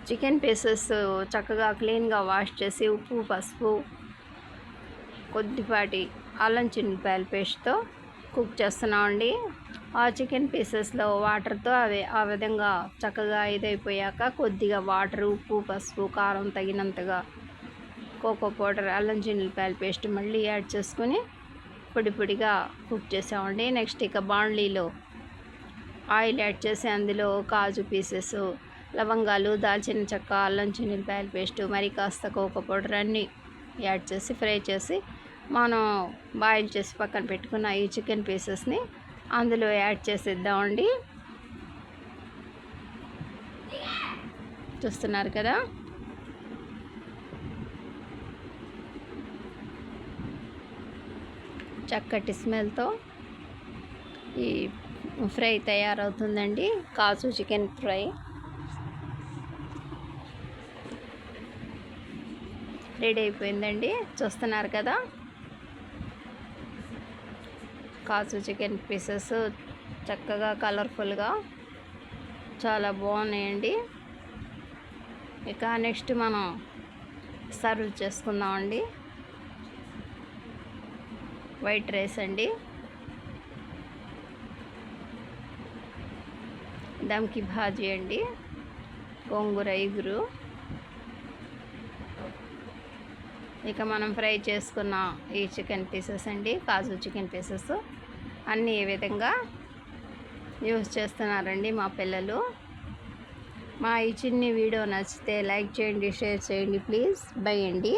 Chicken pieces చక్కగా క్లీన్గా wash చేసి ఉప్పు పసుపు కొద్దిపాటి అల్లం చిన్నిపాయల పేస్ట్తో కుక్ చేస్తున్నామండి. ఆ చికెన్ పీసెస్లో వాటర్తో అవి ఆ విధంగా చక్కగా ఇదైపోయాక కొద్దిగా వాటర్ ఉప్పు పసుపు కారం తగినంతగా కోకో పౌడర్ అల్లం చిన్నిపాయల పేస్ట్ మళ్ళీ యాడ్ చేసుకొని పొడి పొడిగా కుక్ చేసామండి. నెక్స్ట్ ఇక బాండ్లీలో ఆయిల్ యాడ్ చేసి అందులో కాజు పీసెస్ లవంగాలు దాల్చిన చెక్క అల్లం చిన్నిపాయల పేస్టు మరి కాస్త కోకో పౌడర్ అన్నీ యాడ్ చేసి ఫ్రై చేసి మనం బాయిల్ చేసి పక్కన పెట్టుకున్న ఈ చికెన్ పీసెస్ని అందులో యాడ్ చేసేద్దామండి. చూస్తున్నారు కదా, చక్కటి స్మెల్తో ఈ ఫ్రై తయారవుతుందండి. కాజు చికెన్ ఫ్రై రెడీ అయిపోయిందండి. చూస్తున్నారు కదా, కాజు చికెన్ పీసెస్ చక్కగా కలర్ఫుల్గా చాలా బాగున్నాయండి. ఇక నెక్స్ట్ మనం సర్వ్ చేసుకుందామండి. వైట్ రైస్ అండి, దమ్కి భాజీ అండి, గోంగూర ఇగురు, ఇక మనం ఫ్రై చేసుకున్న ఈ చికెన్ పీసెస్ అండి, కాజు చికెన్ పీసెస్ అన్నీ ఈ విధంగా యూజ్ చేస్తున్నారండి మా పిల్లలు. మా ఈ చిన్ని వీడియో నచ్చితే లైక్ చేయండి, షేర్ చేయండి ప్లీజ్. బై అండి.